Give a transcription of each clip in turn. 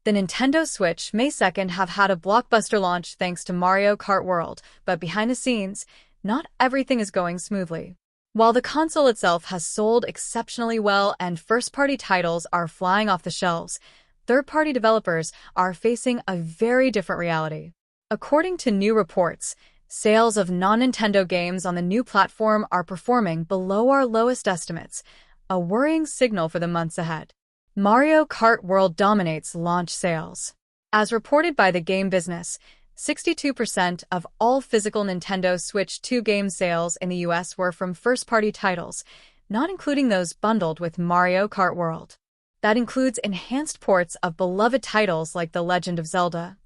The Nintendo Switch May 2nd have had a blockbuster launch thanks to Mario Kart World, but behind the scenes, not everything is going smoothly. While the console itself has sold exceptionally well and first-party titles are flying off the shelves, third-party developers are facing a very different reality. According to new reports, sales of non-Nintendo games on the new platform are performing below our lowest estimates, a worrying signal for the months ahead. Mario Kart World dominates launch sales. As reported by the Game Business, 62% of all physical Nintendo Switch 2 game sales in the US were from first-party titles, not including those bundled with Mario Kart World. That includes enhanced ports of beloved titles like The Legend of Zelda,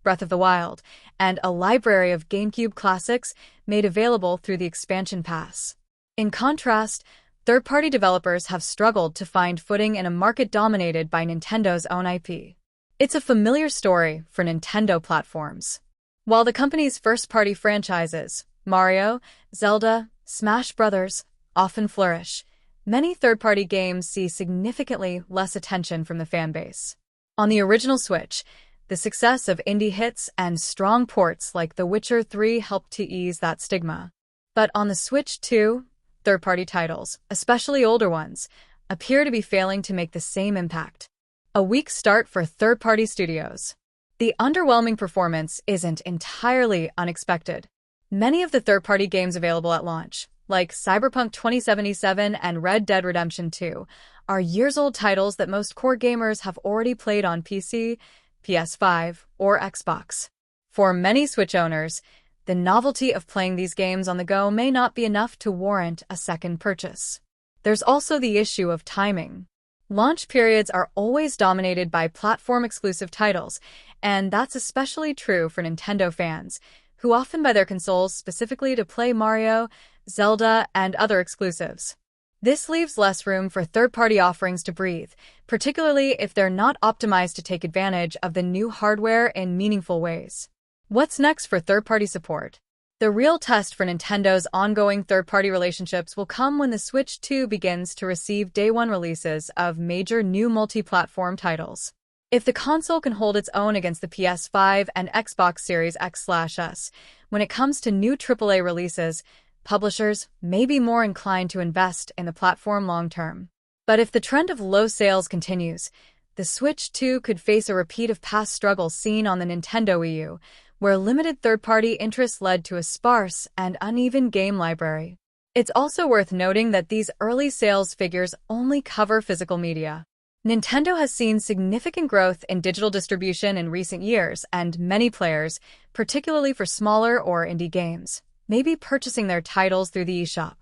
Breath of the Wild, and a library of GameCube classics made available through the expansion pass. In contrast, third-party developers have struggled to find footing in a market dominated by Nintendo's own IP. It's a familiar story for Nintendo platforms. While the company's first-party franchises, Mario, Zelda, Smash Bros., often flourish, many third-party games see significantly less attention from the fanbase. On the original Switch, the success of indie hits and strong ports like The Witcher 3 helped to ease that stigma. But on the Switch 2, third-party titles, especially older ones, appear to be failing to make the same impact. A weak start for third-party studios. The underwhelming performance isn't entirely unexpected. Many of the third-party games available at launch, like Cyberpunk 2077 and Red Dead Redemption 2, are years-old titles that most core gamers have already played on PC, PS5, or Xbox. For many Switch owners, the novelty of playing these games on the go may not be enough to warrant a second purchase. There's also the issue of timing. Launch periods are always dominated by platform-exclusive titles, and that's especially true for Nintendo fans, who often buy their consoles specifically to play Mario, Zelda, and other exclusives. This leaves less room for third-party offerings to breathe, particularly if they're not optimized to take advantage of the new hardware in meaningful ways. What's next for third-party support? The real test for Nintendo's ongoing third-party relationships will come when the Switch 2 begins to receive day-one releases of major new multi-platform titles. If the console can hold its own against the PS5 and Xbox Series X/S, when it comes to new AAA releases, publishers may be more inclined to invest in the platform long-term. But if the trend of low sales continues, the Switch 2 could face a repeat of past struggles seen on the Nintendo Wii U, where limited third-party interest led to a sparse and uneven game library. It's also worth noting that these early sales figures only cover physical media. Nintendo has seen significant growth in digital distribution in recent years, and many players, particularly for smaller or indie games, may be purchasing their titles through the eShop.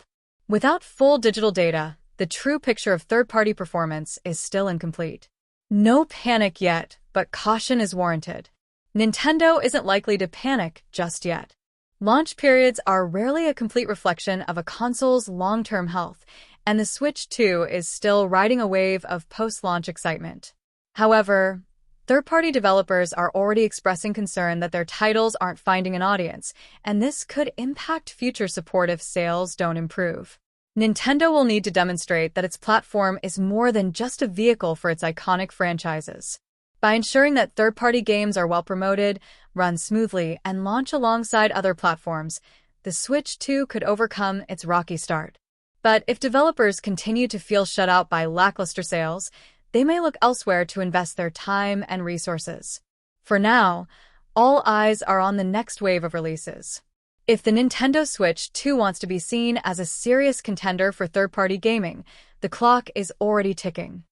Without full digital data, the true picture of third-party performance is still incomplete. No panic yet, but caution is warranted. Nintendo isn't likely to panic just yet. Launch periods are rarely a complete reflection of a console's long-term health, and the Switch 2 is still riding a wave of post-launch excitement. However, third-party developers are already expressing concern that their titles aren't finding an audience, and this could impact future support if sales don't improve. Nintendo will need to demonstrate that its platform is more than just a vehicle for its iconic franchises. By ensuring that third-party games are well-promoted, run smoothly, and launch alongside other platforms, the Switch 2 could overcome its rocky start. But if developers continue to feel shut out by lackluster sales, they may look elsewhere to invest their time and resources. For now, all eyes are on the next wave of releases. If the Nintendo Switch 2 wants to be seen as a serious contender for third-party gaming, the clock is already ticking.